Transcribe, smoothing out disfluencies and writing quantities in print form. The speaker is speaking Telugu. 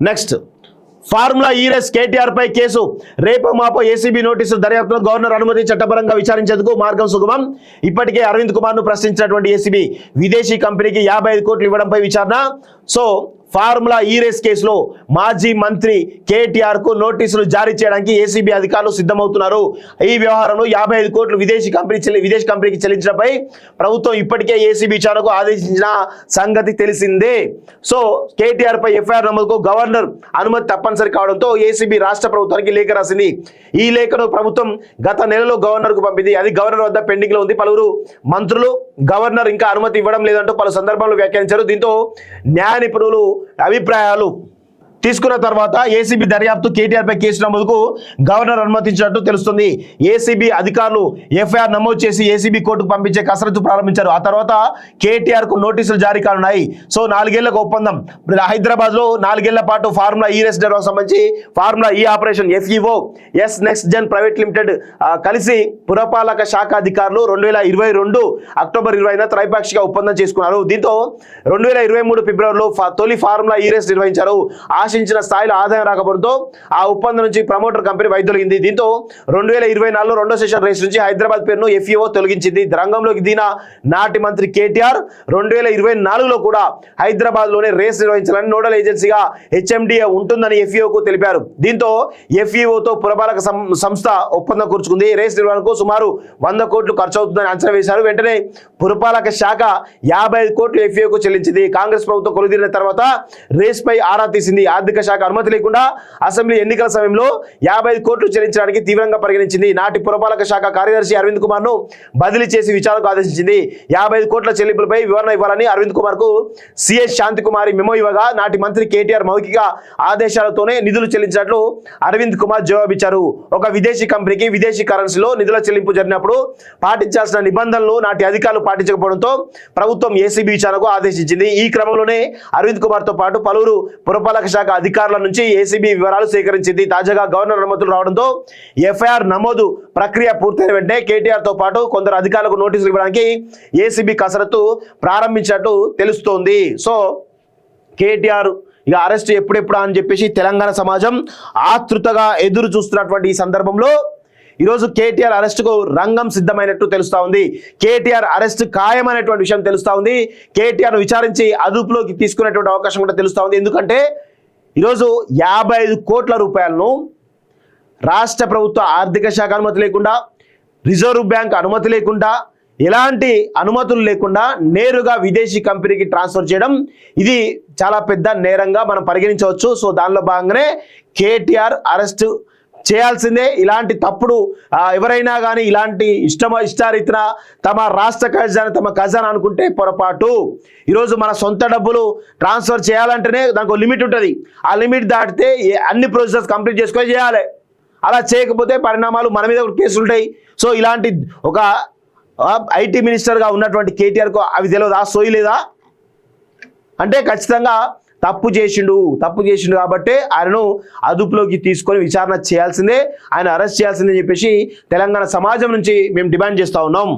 నెక్స్ట్ ఫార్ములా ఈ రేస్ కేటీఆర్ పై కేసు రేపు మాపో ఏసీబీ నోటీసులు దర్యాప్తులో గవర్నర్ అనుమతి చట్టపరంగా విచారించేందుకు మార్గం సుగమం. ఇప్పటికే అరవింద్ కుమార్ ను ప్రశ్నించినటువంటి ఏసీబీ విదేశీ కంపెనీకి 55 కోట్లు ఇవ్వడంపై విచారణ. సో ఫార్ములా ఈ రేస్ కేసులో మాజీ మంత్రి కేటీఆర్ కు నోటీసులు జారీ చేయడానికి ఏసీబీ అధికారులు సిద్ధమవుతున్నారు. ఈ వ్యవహారంలో 55 కోట్లు విదేశీ కంపెనీకి చెల్లించడంపై ప్రభుత్వం ఇప్పటికే ఏసీబీ విచారణకు ఆదేశించిన సంగతి తెలిసిందే. సో కేటీఆర్ పై ఎఫ్ఐఆర్ నమోదుకు గవర్నర్ అనుమతి తప్పనిసరి కావడంతో ఏసీబీ రాష్ట్ర ప్రభుత్వానికి లేఖ రాసింది. ఈ లేఖను ప్రభుత్వం గత నెలలో గవర్నర్ కు పంపింది. అది గవర్నర్ వద్ద పెండింగ్ లో ఉంది. పలువురు మంత్రులు గవర్నర్ ఇంకా అనుమతి ఇవ్వడం లేదంటూ పలు సందర్భాల్లో వ్యాఖ్యానించారు. దీంతో న్యాయ నిపుణులు అభిప్రాయాలు తీసుకున్న తర్వాత ఏసీబీ దర్యాప్తు కేటీఆర్ పై కేసు నమోదుకు గవర్నర్ అనుమతించినట్టు తెలుస్తుంది. ఏసీబీ అధికారులు ఎఫ్ఐఆర్ నమోదు చేసి ఏసీబీ కోర్టుకు పంపించే కసరత్తు ప్రారంభించారు. ఆ తర్వాత కేటీఆర్ కు నోటీసులు జారీ కానున్నాయి. సో 4 ఏళ్లకు ఒప్పందం. హైదరాబాద్ లో 4 ఏళ్ల పాటు ఫార్ములా ఈ రేస్ నిర్వహణకు సంబంధించి ఫార్ములా ఈ operation FEO next gen private limited కలిసి పురపాలక శాఖ అధికారులు 2022 అక్టోబర్ 20న త్రైపాక్షిక ఒప్పందం చేసుకున్నారు. దీంతో 2023 ఫిబ్రవరిలో తొలి ఫార్ములా ఈ రేస్ నిర్వహించారు. ఆశించిన స్థాయిలో ఆదాయం రాకపోవడంతో ఆ ఒప్పందం నుంచి ప్రమోటర్ కంపెనీ వైదొలిగింది. దీంతో 2024లో రెండో సెషన్ రేస్ నుంచి హైదరాబాద్ పేరును FEO తొలగించింది. రంగంలోకి దిగిన నాటి మంత్రి కేటీఆర్ 2024లో కూడా హైదరాబాద్ లోనే రేస్ నిర్వహించాలని నోడల్ ఏజెన్సీగా HMDA ఉంటుందని FEOకు తెలిపారు. దీంతో FEOతో పురపాలక సంస్థ ఒప్పందం కూర్చుకుంది. రేస్ నిర్వహణకు సుమారు 100 కోట్లు ఖర్చు అవుతుందని అంచనా వేశారు. వెంటనే పురపాలక శాఖ 55 కోట్లు FEOకు చెల్లించింది. కాంగ్రెస్ ప్రభుత్వం కొలుదీరిన తర్వాత రేస్ పై ఆరా తీసింది. ఆర్థిక శాఖ అనుమతి లేకుండా అసెంబ్లీ ఎన్నికల సమయంలో 55 కోట్లు చెల్లించడానికి తీవ్రంగా పరిగణించింది. నాటి పురపాలక శాఖ కార్యదర్శి అరవింద్ కుమార్ ను బదిలీ చేసి విచారణకు ఆదేశించింది. 55 కోట్ల చెల్లింపులపై వివరణ ఇవ్వాలని అరవింద్ కుమార్ కు CS శాంతికుమారి మెమో ఇవ్వగా నాటి మంత్రి కేటీఆర్ మౌఖిక ఆదేశాలతోనే నిధులు చెల్లించినట్లు అరవింద్ కుమార్ జవాబిచ్చారు. ఒక విదేశీ కంపెనీకి విదేశీ కరెన్సీలో నిధుల చెల్లింపు జరిగినప్పుడు పాటించాల్సిన నిబంధనలు నాటి అధికారులు పాటించకపోవడంతో ప్రభుత్వం ఏసీబీ విచారణకు ఆదేశించింది. ఈ క్రమంలోనే అరవింద్ కుమార్ తో పాటు పలువురు పురపాలక శాఖ అధికారుల నుంచి ఏసీబీ వివరాలు సేకరించింది. తాజాగా గవర్నర్ అనుమతులు రావడంతో ఎఫ్ఐఆర్ నమోదు ప్రక్రియ పూర్తయిన వెంటనే కేటీఆర్ తో పాటు కొందరు అధికారులకు నోటీసులు ఇవ్వడానికి ఏసీబీ కసరత్తు ప్రారంభించినట్టు తెలుస్తోంది. సో కేటీఆర్ ఇక అరెస్ట్ ఎప్పుడెప్పుడా అని చెప్పేసి తెలంగాణ సమాజం ఆతృతగా ఎదురు చూస్తున్నటువంటి ఈ సందర్భంలో ఈరోజు కేటీఆర్ అరెస్టుకు రంగం సిద్ధమైనట్టు తెలుస్తా ఉంది. కేటీఆర్ అరెస్ట్ ఖాయమైనటువంటి విషయం తెలుస్తా ఉంది. కేటీఆర్ విచారించి అదుపులోకి తీసుకునేటువంటి అవకాశం కూడా తెలుస్తా ఉంది. ఎందుకంటే ఈరోజు 55 కోట్ల రూపాయలను రాష్ట్ర ప్రభుత్వ ఆర్థిక శాఖ అనుమతి లేకుండా, రిజర్వ్ బ్యాంక్ అనుమతి లేకుండా, ఎలాంటి అనుమతులు లేకుండా నేరుగా విదేశీ కంపెనీకి ట్రాన్స్ఫర్ చేయడం ఇది చాలా పెద్ద నేరంగా మనం పరిగణించవచ్చు. సో దానిలో భాగంగానే కేటీఆర్ అరెస్ట్ చేయాల్సిందే. ఇలాంటి తప్పుడు ఎవరైనా కానీ ఇలాంటి ఇష్టారీతిన తమ రాష్ట్ర ఖజానా తమ ఖజానా అనుకుంటే పొరపాటు. ఈరోజు మన సొంత డబ్బులు ట్రాన్స్ఫర్ చేయాలంటేనే దానికి లిమిట్ ఉంటుంది. ఆ లిమిట్ దాటితే అన్ని ప్రొసీజర్స్ కంప్లీట్ చేసుకొని చేయాలి. అలా చేయకపోతే పరిణామాలు మన మీద కేసులు ఉంటాయి. సో ఇలాంటి ఒక ఐటీ మినిస్టర్గా ఉన్నటువంటి కేటీఆర్కు అవి తెలియదు, ఆ సోయి లేదా అంటే ఖచ్చితంగా తప్పు చేసిండు కాబట్టి ఆయనను అదుపులోకి తీసుకొని విచారణ చేయాల్సిందే, ఆయన అరెస్ట్ చేయాల్సిందే చెప్పేసి తెలంగాణ సమాజం నుంచి మేము డిమాండ్ చేస్తూ ఉన్నాం.